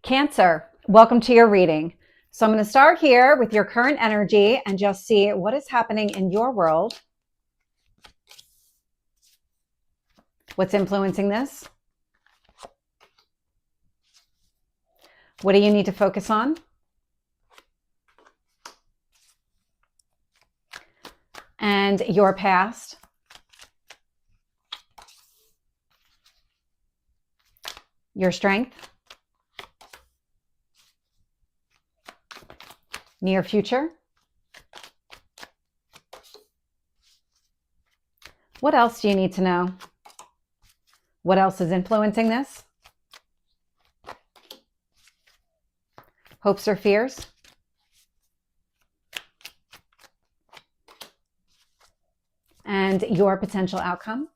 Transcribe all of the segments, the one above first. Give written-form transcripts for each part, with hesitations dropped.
Cancer, welcome to your reading. So I'm going to start here with your current energy and just see what is happening in your world. What's influencing this? What do you need to focus on? And your past. Your strength. Near future. What else do you need to know? What else is influencing this? Hopes or fears? And your potential outcome?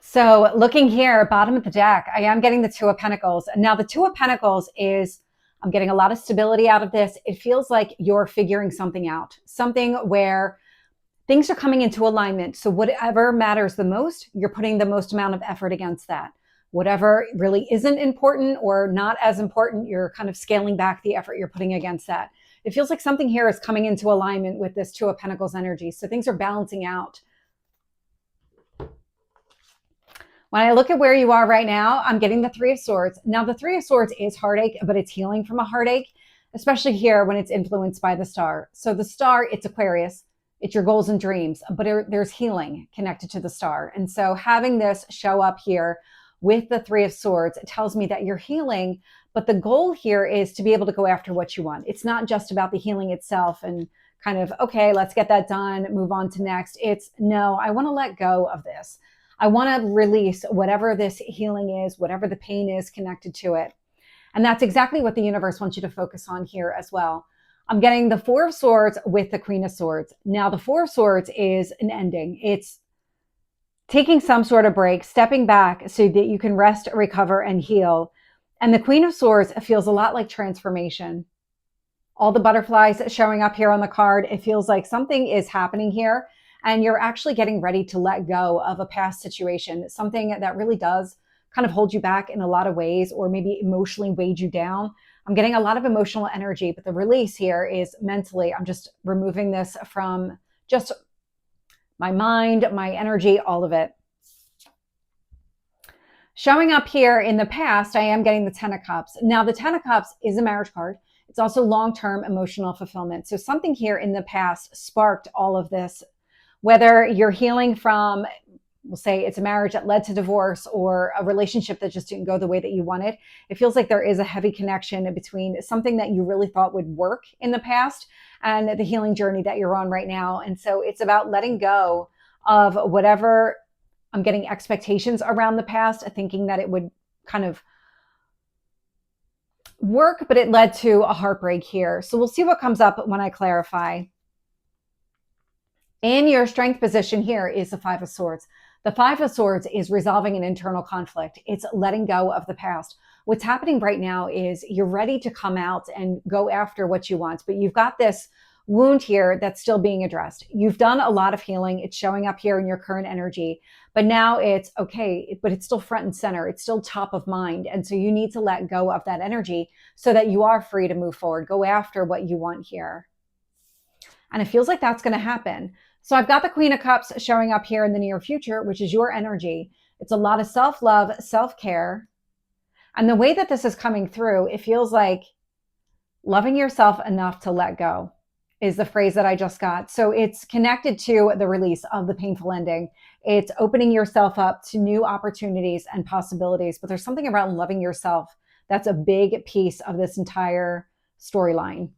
So looking here, bottom of the deck, I am getting the Two of Pentacles. Now the Two of Pentacles is, I'm getting a lot of stability out of this. It feels like you're figuring something out, something where things are coming into alignment. So whatever matters the most, you're putting the most amount of effort against that. Whatever really isn't important or not as important, you're kind of scaling back the effort you're putting against that. It feels like something here is coming into alignment with this Two of Pentacles energy. So things are balancing out. When I look at where you are right now, I'm getting the Three of Swords. Now, the Three of Swords is heartache, but it's healing from a heartache, especially here when it's influenced by the star. So the star, it's Aquarius. It's your goals and dreams, but there's healing connected to the star. And so having this show up here with the Three of Swords, it tells me that you're healing, but the goal here is to be able to go after what you want. It's not just about the healing itself and kind of, okay, let's get that done, move on to next. It's, no, I want to let go of this. I want to release whatever this healing is, whatever the pain is connected to it. And that's exactly what the universe wants you to focus on here as well. I'm getting the Four of Swords with the Queen of Swords. Now, the Four of Swords is an ending. It's taking some sort of break, stepping back so that you can rest, recover, and heal. And the Queen of Swords feels a lot like transformation. All the butterflies showing up here on the card, it feels like something is happening here. And you're actually getting ready to let go of a past situation, something that really does kind of hold you back in a lot of ways, or maybe emotionally weighed you down. I'm getting a lot of emotional energy, but the release here is mentally. I'm just removing this from just my mind, my energy, all of it. Showing up here in the past, I am getting the Ten of Cups. Now, the Ten of Cups is a marriage card. It's also long-term emotional fulfillment. So something here in the past sparked all of this. Whether you're healing from, we'll say it's a marriage that led to divorce or a relationship that just didn't go the way that you wanted, it feels like there is a heavy connection between something that you really thought would work in the past and the healing journey that you're on right now. And so it's about letting go of whatever, I'm getting expectations around the past, thinking that it would kind of work, but it led to a heartbreak here. So we'll see what comes up when I clarify. In your strength position here is the Five of Swords. The Five of Swords is resolving an internal conflict. It's letting go of the past. What's happening right now is you're ready to come out and go after what you want, but you've got this wound here that's still being addressed. You've done a lot of healing. It's showing up here in your current energy, but now it's okay, but it's still front and center. It's still top of mind. And so you need to let go of that energy so that you are free to move forward. Go after what you want here. And it feels like that's going to happen. So I've got the Queen of Cups showing up here in the near future, which is your energy. It's a lot of self-love, self-care. And the way that this is coming through, it feels like loving yourself enough to let go is the phrase that I just got. So it's connected to the release of the painful ending. It's opening yourself up to new opportunities and possibilities. But there's something around loving yourself that's a big piece of this entire storyline.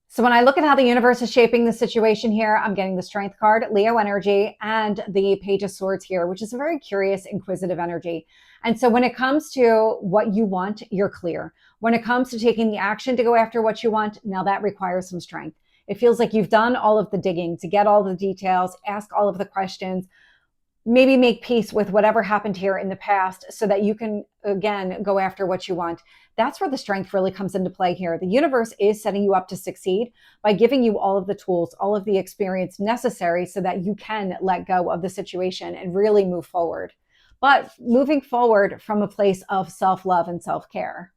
So when I look at how the universe is shaping the situation here, I'm getting the Strength card, Leo energy, and the Page of Swords here, which is a very curious, inquisitive energy. And so when it comes to what you want, you're clear. When it comes to taking the action to go after what you want, now that requires some strength. It feels like you've done all of the digging to get all the details, ask all of the questions. maybe make peace with whatever happened here in the past so that you can, again, go after what you want. That's where the strength really comes into play here. The universe is setting you up to succeed by giving you all of the tools, all of the experience necessary so that you can let go of the situation and really move forward. But moving forward from a place of self-love and self-care.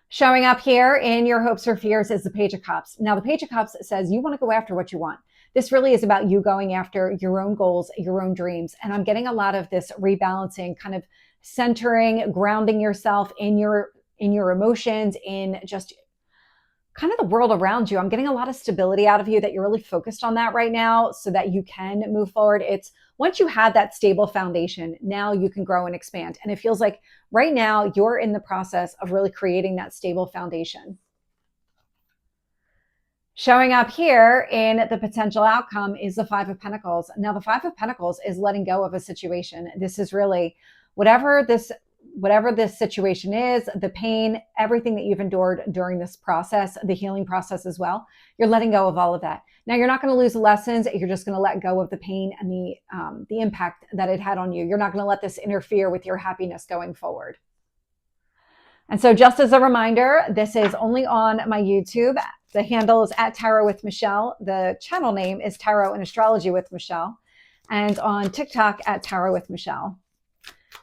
Showing up here in your hopes or fears is the Page of Cups. Now, the Page of Cups says you want to go after what you want. This really is about you going after your own goals, your own dreams. And I'm getting a lot of this rebalancing, kind of centering, grounding yourself in your emotions, in just kind of the world around you. I'm getting a lot of stability out of you, that you're really focused on that right now so that you can move forward. It's once you have that stable foundation, now you can grow and expand. And it feels like right now you're in the process of really creating that stable foundation. Showing up here in the potential outcome is the Five of Pentacles. Now, the Five of Pentacles is letting go of a situation. This is really whatever this situation is, the pain, everything that you've endured during this process, the healing process as well, you're letting go of all of that. Now, you're not going to lose the lessons. You're just going to let go of the pain and the impact that it had on you. You're not going to let this interfere with your happiness going forward. And so just as a reminder, this is only on my YouTube. The handle is @TarotWithMichelle. The channel name is Tarot and Astrology with Michelle. And on TikTok @TarotWithMichelle.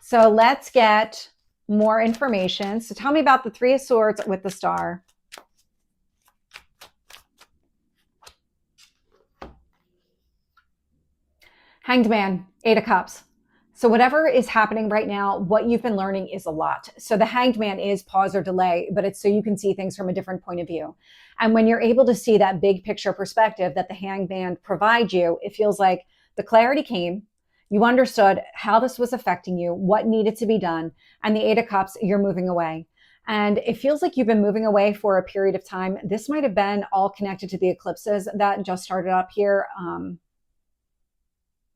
So let's get more information. So tell me about the Three of Swords with the Star. Hanged Man, Eight of Cups. So whatever is happening right now, what you've been learning is a lot. So the Hanged Man is pause or delay, but it's so you can see things from a different point of view. And when you're able to see that big picture perspective that the Hanged Man provides you, it feels like the clarity came. You understood how this was affecting you, what needed to be done. And the Eight of Cups, you're moving away. And it feels like you've been moving away for a period of time. This might have been all connected to the eclipses that just started up here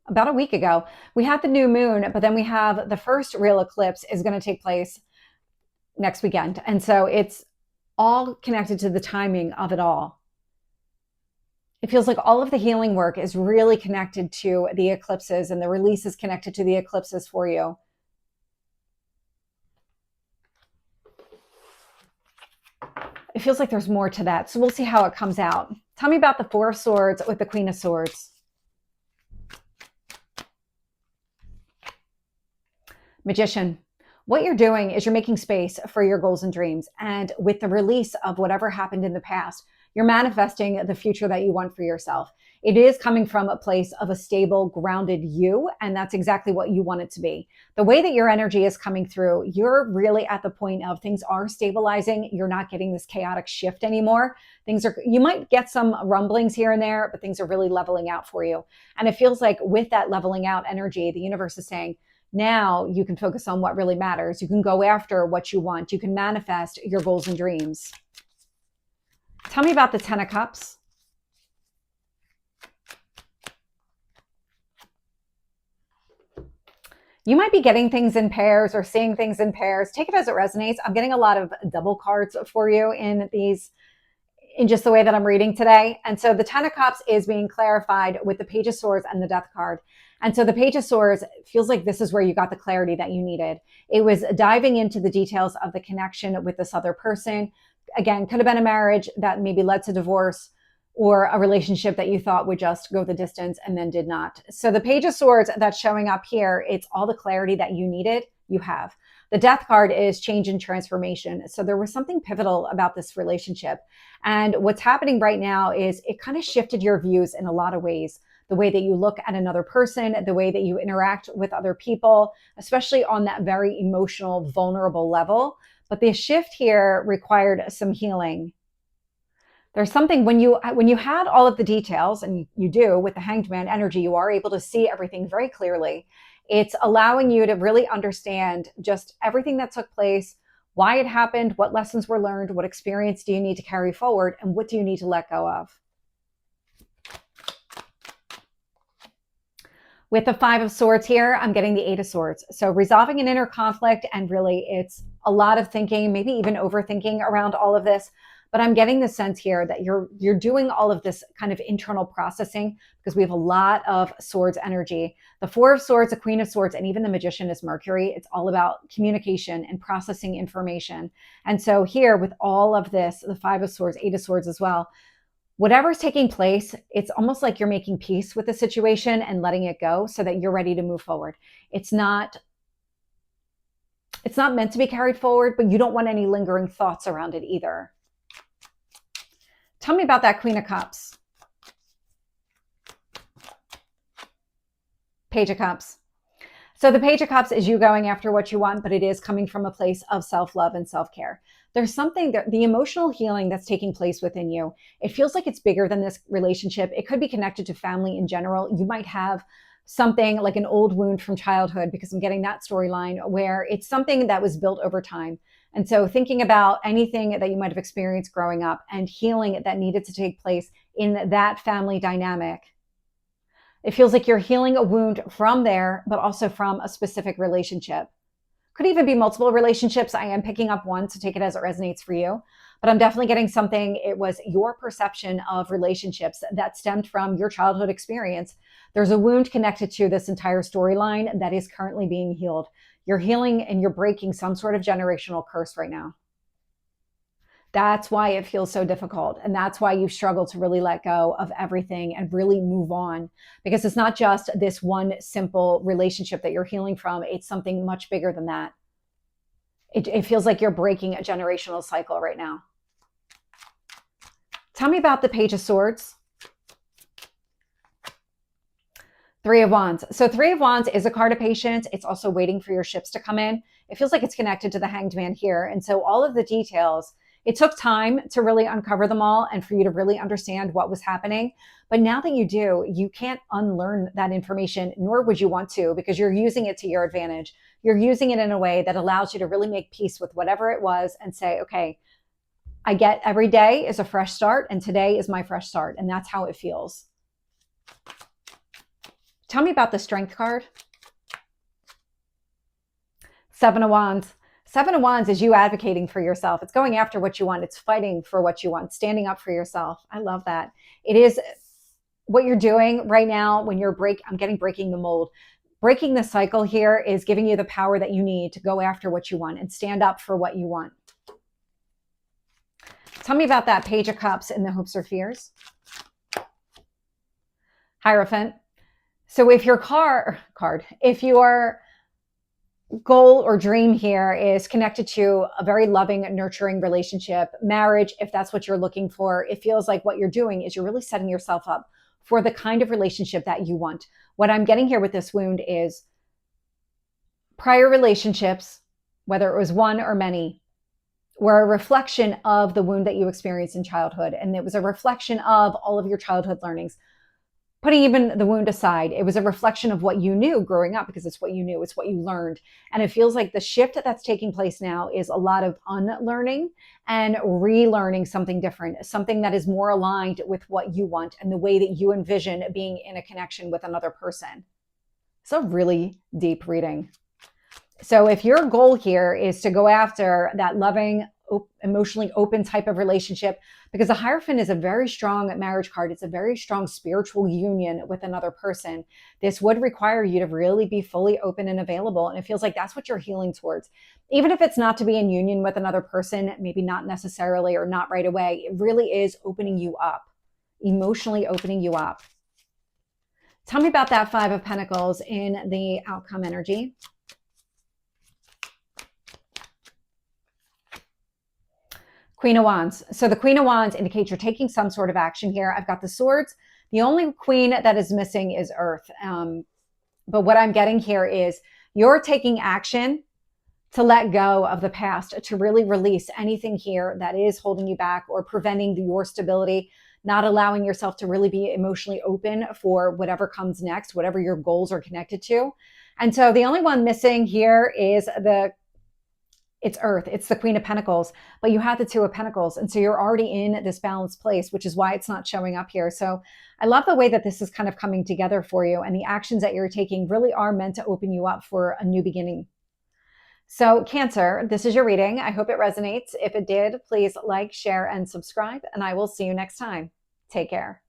about a week ago. We had the new moon, but then we have the first real eclipse is going to take place next weekend. And so it's all connected to the timing of it all. It feels like all of the healing work is really connected to the eclipses, and the release is connected to the eclipses for you. It feels like there's more to that. So we'll see how it comes out. Tell me about the Four of Swords with the Queen of Swords. Magician. What you're doing is you're making space for your goals and dreams. And with the release of whatever happened in the past, you're manifesting the future that you want for yourself. It is coming from a place of a stable, grounded you, and that's exactly what you want it to be. The way that your energy is coming through, you're really at the point of things are stabilizing. You're not getting this chaotic shift anymore. You might get some rumblings here and there, but things are really leveling out for you. And it feels like with that leveling out energy, the universe is saying, now you can focus on what really matters. You can go after what you want. You can manifest your goals and dreams. Tell me about the Ten of Cups. You might be getting things in pairs or seeing things in pairs. Take it as it resonates. I'm getting a lot of double cards for you in just the way that I'm reading today. And so the Ten of Cups is being clarified with the Page of Swords and the Death card. And so the Page of Swords feels like this is where you got the clarity that you needed. It was diving into the details of the connection with this other person. Again, could have been a marriage that maybe led to divorce, or a relationship that you thought would just go the distance and then did not. So the Page of Swords that's showing up here, it's all the clarity that you needed, you have. The Death card is change and transformation. So there was something pivotal about this relationship. And what's happening right now is it kind of shifted your views in a lot of ways. The way that you look at another person, the way that you interact with other people, especially on that very emotional, vulnerable level. But the shift here required some healing. There's something when you had all of the details, and you do with the Hanged Man energy, you are able to see everything very clearly. It's allowing you to really understand just everything that took place, why it happened, what lessons were learned, what experience do you need to carry forward, and what do you need to let go of. With the Five of Swords here, I'm getting the Eight of Swords. So resolving an inner conflict, and really it's a lot of thinking, maybe even overthinking around all of this. But I'm getting the sense here that you're doing all of this kind of internal processing because we have a lot of swords energy. The Four of Swords, the Queen of Swords, and even the Magician is Mercury. It's all about communication and processing information. And so here with all of this, the Five of Swords, Eight of Swords as well, whatever's taking place, it's almost like you're making peace with the situation and letting it go so that you're ready to move forward. It's not meant to be carried forward, but you don't want any lingering thoughts around it either. Tell me about that Queen of Cups. Page of Cups. So the Page of Cups is you going after what you want, but it is coming from a place of self-love and self-care. There's something that the emotional healing that's taking place within you, it feels like it's bigger than this relationship. It could be connected to family in general. You might have something like an old wound from childhood, because I'm getting that storyline where it's something that was built over time. And so thinking about anything that you might have experienced growing up and healing that needed to take place in that family dynamic. It feels like you're healing a wound from there, but also from a specific relationship. Could even be multiple relationships. I am picking up one, so take it as it resonates for you. But I'm definitely getting something. It was your perception of relationships that stemmed from your childhood experience. There's a wound connected to this entire storyline that is currently being healed. You're healing and you're breaking some sort of generational curse right now. That's why it feels so difficult. And that's why you've struggled to really let go of everything and really move on. Because it's not just this one simple relationship that you're healing from. It's something much bigger than that. It feels like you're breaking a generational cycle right now. Tell me about the Page of Swords. Three of Wands. So Three of Wands is a card of patience. It's also waiting for your ships to come in. It feels like it's connected to the Hanged Man here. And so all of the details, it took time to really uncover them all and for you to really understand what was happening. But now that you do, you can't unlearn that information, nor would you want to, because you're using it to your advantage. You're using it in a way that allows you to really make peace with whatever it was and say, okay, I get every day is a fresh start and today is my fresh start. And that's how it feels. Tell me about the Strength card. Seven of Wands. Seven of Wands is you advocating for yourself. It's going after what you want. It's fighting for what you want, standing up for yourself. I love that. It is what you're doing right now when you're I'm getting breaking the mold. Breaking the cycle here is giving you the power that you need to go after what you want and stand up for what you want. Tell me about that Page of Cups in the Hopes or Fears. Hierophant. So if your if your goal or dream here is connected to a very loving, nurturing relationship, marriage, if that's what you're looking for, it feels like what you're doing is you're really setting yourself up for the kind of relationship that you want. What I'm getting here with this wound is prior relationships, whether it was one or many, were a reflection of the wound that you experienced in childhood. And it was a reflection of all of your childhood learnings. Putting even the wound aside, it was a reflection of what you knew growing up, because it's what you knew, it's what you learned. And it feels like the shift that's taking place now is a lot of unlearning and relearning something different, something that is more aligned with what you want and the way that you envision being in a connection with another person. It's a really deep reading. So if your goal here is to go after that loving, emotionally open type of relationship, because the Hierophant is a very strong marriage card. It's a very strong spiritual union with another person. This would require you to really be fully open and available. And it feels like that's what you're healing towards. Even if it's not to be in union with another person, maybe not necessarily or not right away, it really is opening you up, emotionally opening you up. Tell me about that Five of Pentacles in the outcome energy. Queen of Wands. So the Queen of Wands indicates you're taking some sort of action here. I've got the swords. The only queen that is missing is Earth. But what I'm getting here is you're taking action to let go of the past, to really release anything here that is holding you back or preventing your stability, not allowing yourself to really be emotionally open for whatever comes next, whatever your goals are connected to. And so the only one missing here is it's Earth. It's the Queen of Pentacles, but you have the Two of Pentacles. And so you're already in this balanced place, which is why it's not showing up here. So I love the way that this is kind of coming together for you. And the actions that you're taking really are meant to open you up for a new beginning. So Cancer, this is your reading. I hope it resonates. If it did, please like, share, and subscribe, and I will see you next time. Take care.